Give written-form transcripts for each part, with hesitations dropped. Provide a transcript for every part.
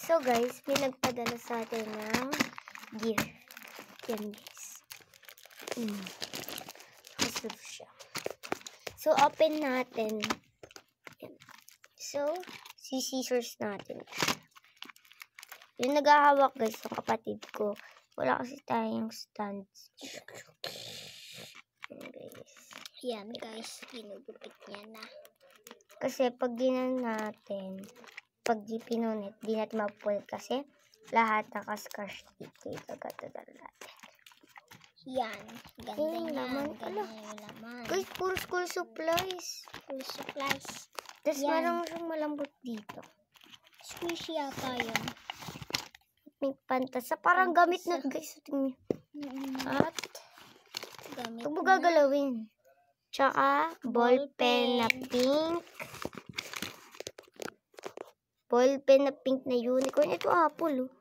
So guys, may nagpadala sa atin ng gift. Yan guys. Hasil siya. So open natin. Yan. So, scissors natin. Yung naghahawak guys, yung kapatid ko. Wala kasi tayong stand. Yan guys. Yan guys, ginugupit niya na. Kasi pag ginan natin, pag pinunit, di natin mapupulit kasi lahat naka-scotch tape. Ikagatagal natin. Yan. Ganda yung yan. laman. Ganda yung laman. Guys, puro school supplies. Full supplies. Tapos Yan. marang siyang malambot dito. Squishy yata yun. May pantasa. Parang gamit na guys. Tingnan niyo. At Gamit ito mo na. gagalawin. Tsaka ballpen na pink. Ballpen na pink na unicorn. Ito apple. Oh.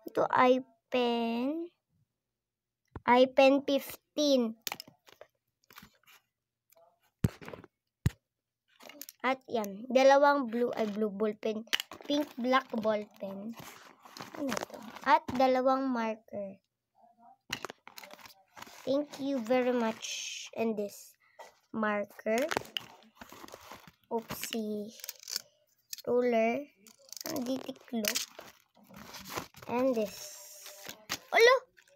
Ito iPen. iPen 15. At yan. Dalawang blue ballpen. Pink black ballpen. Ano ito? At dalawang marker. Thank you very much. And this marker. Oopsie. Ruler. Ang ditiklop. And this. Alo!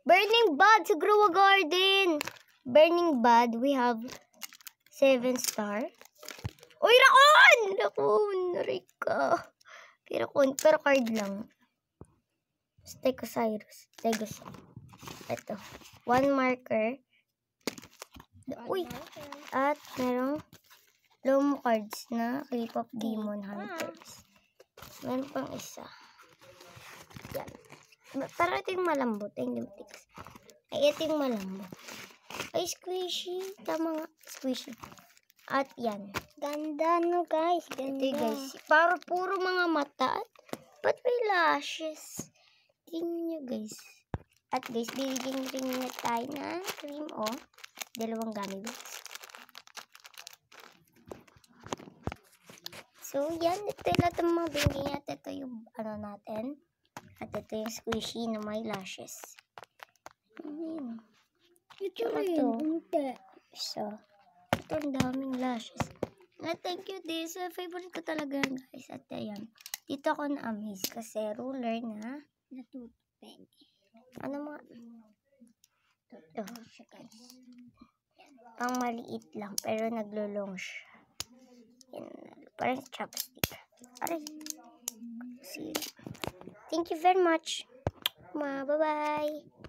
Burning Bud sa Grow a Garden. Burning Bud. We have 7 star. Uy, Rakon! Rakon! Rika. Okay, Rakon. Pero card lang. Stegosaurus. Ito. 1 marker. Uy! At merong lomo cards na Clip of Demon Hunters. Meron pang isa. Yan. Para ito yung malambot. Yung tics. Ay, ito yung malambot. Ay, squishy. Tama nga. Squishy. At yan. Ganda no guys. Ganda. Ito guys. Para puro mga mata. Ba't may lashes? Tingnan nyo guys. At guys, bibigyan rin na tayo na cream o. Dalawang gummy bears. So, yan. Ito lahat ng mga binigyan natin. Ito yung ano natin. At ito yung squishy na may lashes. Ayan. Ito rin. Hindi. So, ito ang daming lashes. At thank you this. Favorite ko talaga yan guys. At ayan. Dito ako na-amaze kasi ruler na Natutupin. ano mga ito. Pang maliit lang pero naglulong siya. Yan. Parang chopstick. Aray. See. Thank you very much. Bye-bye.